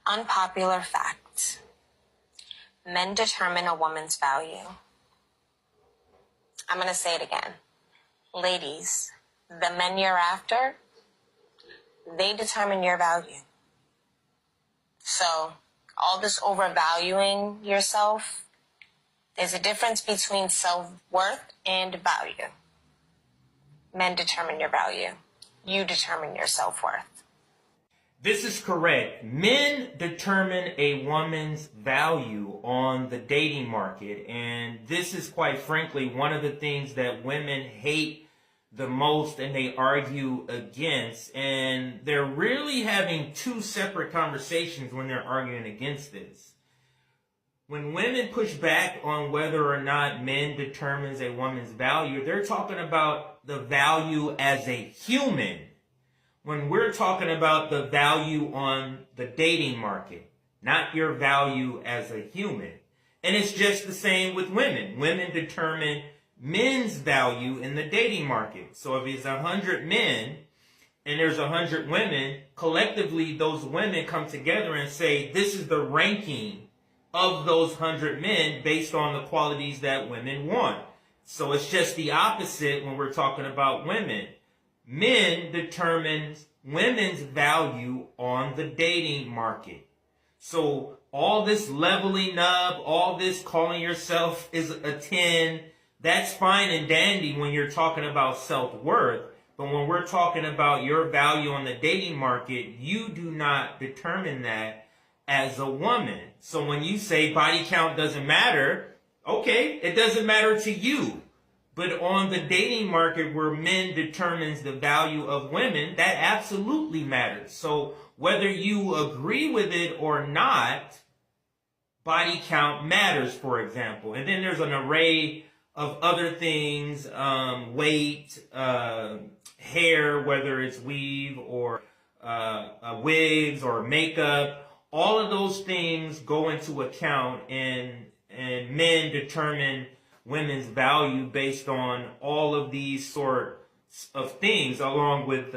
Unpopular fact. Men determine a woman's value. I'm going to say it again. Ladies, the men you're after, they determine your value. So, all this overvaluing yourself, there's a difference between self-worth and value. Men determine your value. You determine your self-worth. This is correct. Men determine a woman's value on the dating market. And this is quite frankly one of the things that women hate the most and they argue against. And they're really having two separate conversations when they're arguing against this. When women push back on whether or not men determines a woman's value, they're talking about the value as a human. When we're talking about the value on the dating market, not your value as a human. And it's just the same with women. Women determine men's value in the dating market. So if it's 100 men and there's 100 women, collectively those women come together and say, this is the ranking of those 100 men based on the qualities that women want. So it's just the opposite when we're talking about women. Men determines women's value on the dating market. So all this leveling up, all this calling yourself is a 10, that's fine and dandy when you're talking about self-worth. But when we're talking about your value on the dating market, you do not determine that as a woman. So when you say body count doesn't matter, okay, it doesn't matter to you. But on the dating market where men determines the value of women, that absolutely matters. So whether you agree with it or not, body count matters, for example. And then there's an array of other things, weight, hair, whether it's weave or wigs or makeup. All of those things go into account, and men determine women's value based on all of these sorts of things along with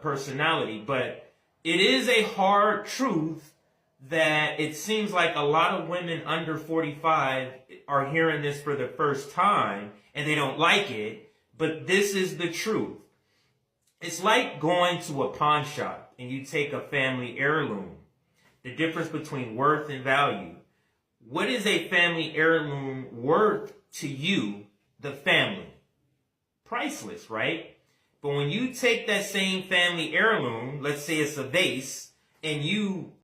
personality. But it is a hard truth that it seems like a lot of women under 45 are hearing this for the first time and they don't like it, but this is the truth. It's like going to a pawn shop and you take a family heirloom. The difference between worth and value. What is a family heirloom worth to you, the family? Priceless, right? But when you take that same family heirloom, let's say it's a vase, and you